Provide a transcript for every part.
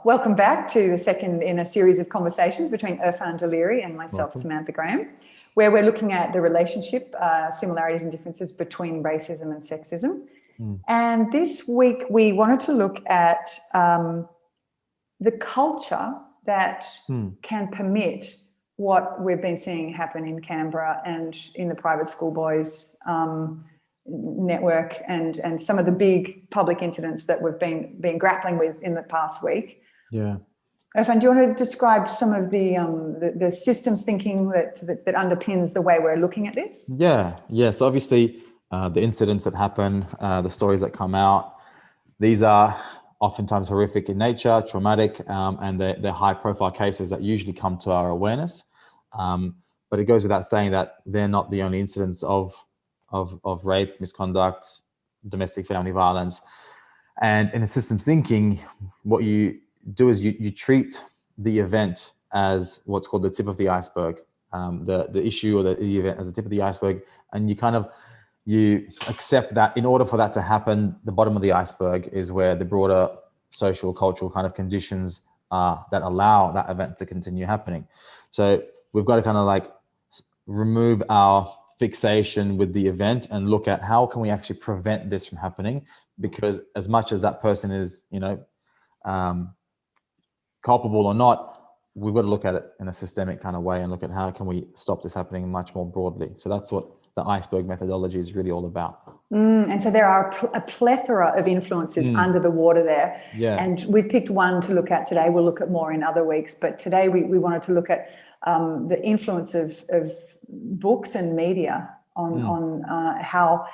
welcome back to the second in a series of conversations between Erfan Daliri and myself, Welcome. Samantha Graham, where we're looking at the relationship, similarities and differences between racism and sexism. And this week we wanted to look at the culture that can permit what we've been seeing happen in Canberra and in the private schoolboys network and some of the big public incidents that we've been grappling with in the past week. Yeah. Erfan, do you want to describe some of the systems thinking that underpins the way we're looking at this? Yeah. So obviously the incidents that happen, the stories that come out, these are oftentimes horrific in nature, traumatic, and they're high profile cases that usually come to our awareness. But it goes without saying that they're not the only incidents of rape, misconduct, domestic family violence. And in a systems thinking, what you do is you treat the event as what's called the tip of the iceberg, the issue or the event as the tip of the iceberg, and you accept that in order for that to happen, the bottom of the iceberg is where the broader social, cultural kind of conditions are that allow that event to continue happening. So we've got to kind of like remove our fixation with the event and look at how can we actually prevent this from happening, because as much as that person is, culpable or not, we've got to look at it in a systemic kind of way and look at how can we stop this happening much more broadly. So that's what the iceberg methodology is really all about. And so there are a plethora of influences under the water there. Yeah. And we've picked one to look at today. We'll look at more in other weeks, but today we wanted to look at the influence of books and media on how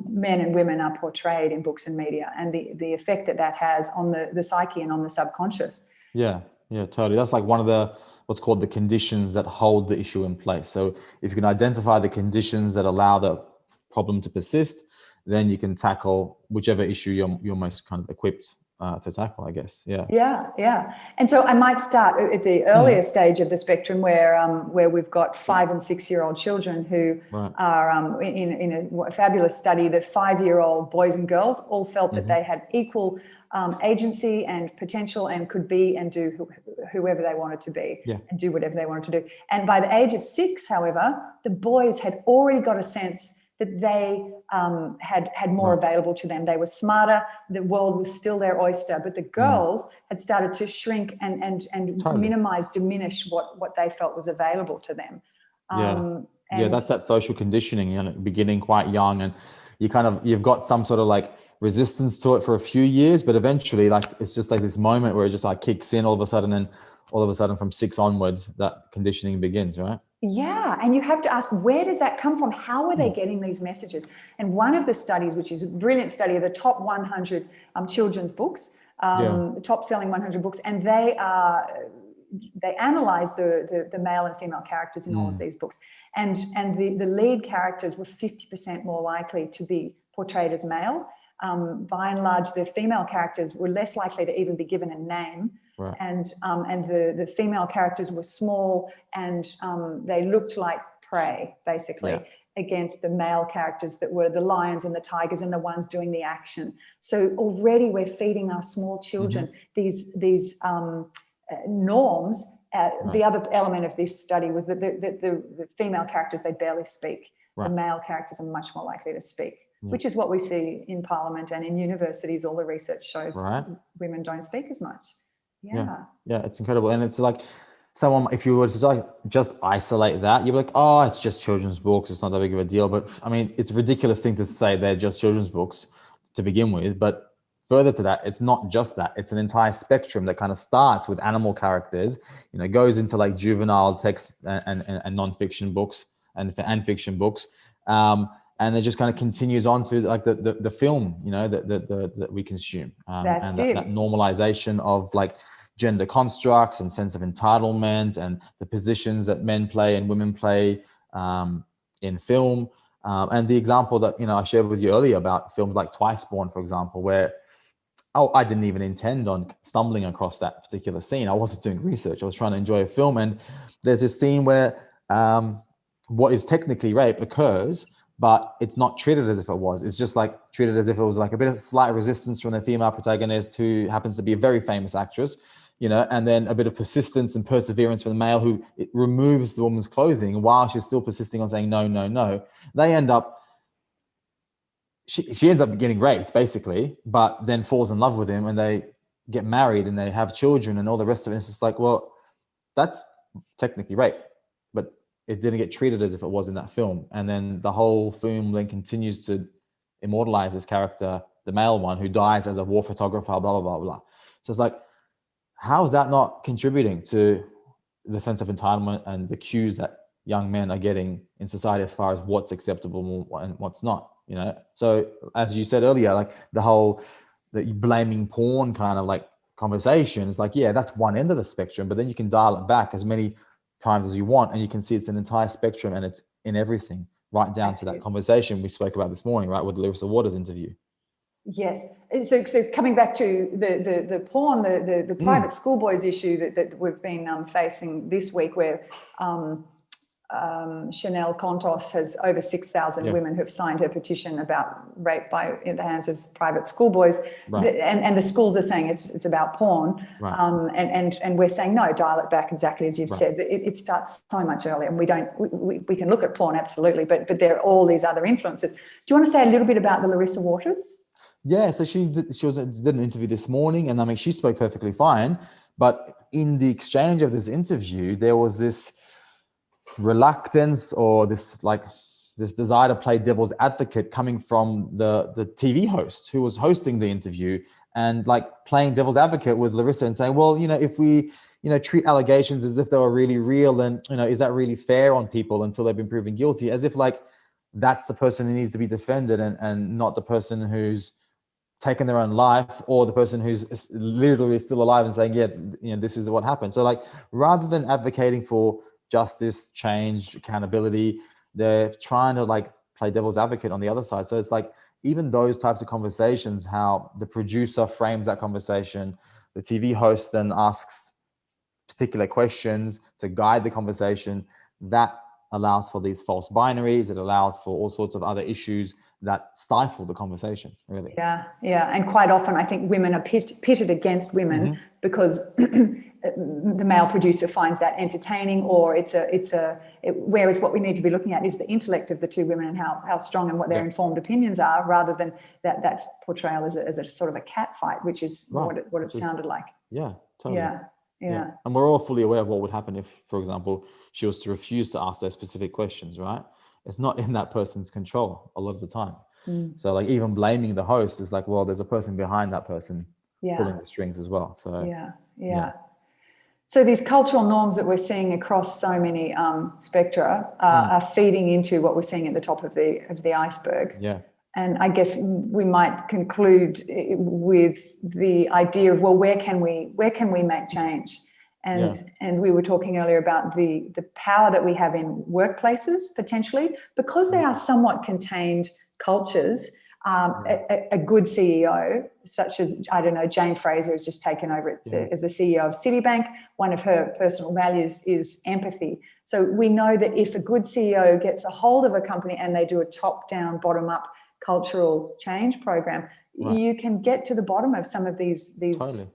men and women are portrayed in books and media, and the effect that has on the psyche and on the subconscious. Yeah, totally. That's like one of what's called the conditions that hold the issue in place. So if you can identify the conditions that allow the problem to persist, then you can tackle whichever issue you're most kind of equipped to tackle, I guess. Yeah. And so I might start at the earlier stage of the spectrum where we've got 5 and 6 year old children who are in a fabulous study that 5-year-old boys and girls all felt that they had equal agency and potential and could be and do whoever they wanted to be and do whatever they wanted to do. And by the age of 6, however, the boys had already got a sense that they had more available to them. They were smarter. The world was still their oyster, but the girls had started to shrink and minimize, diminish what they felt was available to them. That's that social conditioning, beginning quite young, and you've got some sort of like resistance to it for a few years, but eventually like it's just like this moment where it just like kicks in all of a sudden, and all of a sudden from 6 onwards that conditioning begins, right? Yeah, and you have to ask, where does that come from? How are they getting these messages? And one of the studies, which is a brilliant study of the top 100 children's books, the top selling 100 books, and they analyze the male and female characters in all of these books, and the lead characters were 50% more likely to be portrayed as male. By and large, the female characters were less likely to even be given a name. Right. And the female characters were small and they looked like prey, basically, against the male characters that were the lions and the tigers and the ones doing the action. So already we're feeding our small children these norms. The other element of this study was that the female characters, they barely speak. Right. The male characters are much more likely to speak. Which is what we see in Parliament and in universities. All the research shows women don't speak as much. Yeah, it's incredible. And it's like someone, if you were to just isolate that, you'd be like, oh, it's just children's books, it's not that big of a deal. But I mean, it's a ridiculous thing to say they're just children's books to begin with. But further to that, it's not just that. It's an entire spectrum that kind of starts with animal characters, goes into like juvenile text and non-fiction books and fiction books. And it just kind of continues on to like the film, that we consume. That normalization of like gender constructs and sense of entitlement and the positions that men play and women play in film. And the example that, I shared with you earlier about films like Twice Born, for example, where I didn't even intend on stumbling across that particular scene. I wasn't doing research. I was trying to enjoy a film. And there's this scene where what is technically rape occurs, but it's not treated as if it was. It's just like treated as if it was like a bit of slight resistance from the female protagonist, who happens to be a very famous actress, you know, and then a bit of persistence and perseverance from the male, who it removes the woman's clothing while she's still persisting on saying no, no, no. They end up, she ends up getting raped basically, but then falls in love with him, and they get married and they have children and all the rest of it. It's just like, well, that's technically rape, but it didn't get treated as if it was in that film. And then the whole film then continues to immortalize this character, the male one, who dies as a war photographer, blah, blah, blah, blah. So it's like, how is that not contributing to the sense of entitlement and the cues that young men are getting in society as far as what's acceptable and what's not, you know? So as you said earlier, like the whole blaming porn kind of like conversation is like, yeah, that's one end of the spectrum, but then you can dial it back as many times as you want, and you can see it's an entire spectrum, and it's in everything, right down to that conversation we spoke about this morning, right, with the Larissa Waters interview. Yes. So coming back to the porn, the private schoolboys issue that we've been facing this week, where Chanel Contos has over 6,000 women who've signed her petition about rape in the hands of private schoolboys, and the schools are saying it's about porn, and we're saying no, dial it back, exactly as you've said. It starts so much earlier, and we can look at porn, absolutely, but there are all these other influences. Do you want to say a little bit about the Larissa Waters? Yeah, so she did an interview this morning, and I mean, she spoke perfectly fine, but in the exchange of this interview, there was this reluctance or this desire to play devil's advocate coming from the TV host who was hosting the interview, and like playing devil's advocate with Larissa and saying, well, you know, if we, you know, treat allegations as if they were really real, then, you know, is that really fair on people until they've been proven guilty? As if like that's the person who needs to be defended, and not the person who's taken their own life, or the person who's literally still alive and saying, yeah, you know, this is what happened. So like, rather than advocating for justice, change, accountability, they're trying to like play devil's advocate on the other side. So it's like, even those types of conversations, how the producer frames that conversation, the TV host then asks particular questions to guide the conversation, that allows for these false binaries. It allows for all sorts of other issues that stifle the conversation, really. Yeah. And quite often I think women are pitted against women because the male producer finds that entertaining, or whereas what we need to be looking at is the intellect of the two women and how strong and what their informed opinions are, rather than that portrayal as a sort of a cat fight, which is what it sounded like. Yeah, totally. Yeah. And we're all fully aware of what would happen if, for example, she was to refuse to ask those specific questions, right? It's not in that person's control a lot of the time. So like, even blaming the host is like, well, there's a person behind that person pulling the strings as well. So yeah. So these cultural norms that we're seeing across so many spectra are feeding into what we're seeing at the top of the iceberg. Yeah. And I guess we might conclude with the idea of, well, where can we make change? And we were talking earlier about the power that we have in workplaces, potentially, because they are somewhat contained cultures. A good CEO, such as, I don't know, Jane Fraser has just taken over as the CEO of Citibank. One of her personal values is empathy. So we know that if a good CEO gets a hold of a company and they do a top-down, bottom-up cultural change program, you can get to the bottom of some of these Totally.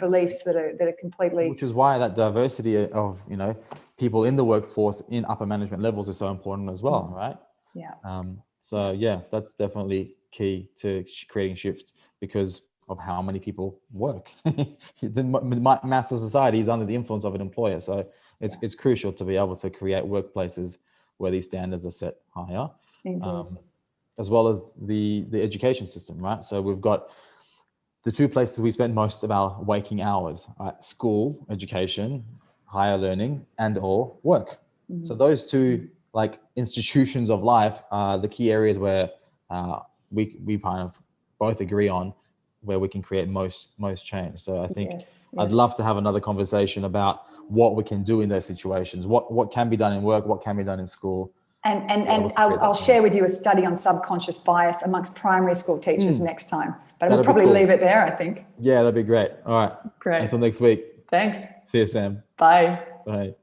Beliefs that are completely. Which is why that diversity of, you know, people in the workforce in upper management levels is so important as well, right? Yeah. So yeah, that's definitely key to creating shift, because of how many people work. The mass of society is under the influence of an employer. So it's crucial to be able to create workplaces where these standards are set higher. As well as the education system, right? So we've got the two places we spend most of our waking hours, right? School, education, higher learning, and or work. So those two like institutions of life are the key areas where we kind of both agree on where we can create most change. So I think I'd love to have another conversation about what we can do in those situations, what can be done in work, what can be done in school. And I'll share with you a study on subconscious bias amongst primary school teachers next time. But we'll probably leave it there, I think. Yeah, that'd be great. All right. Great. Until next week. Thanks. See you, Sam. Bye. Bye.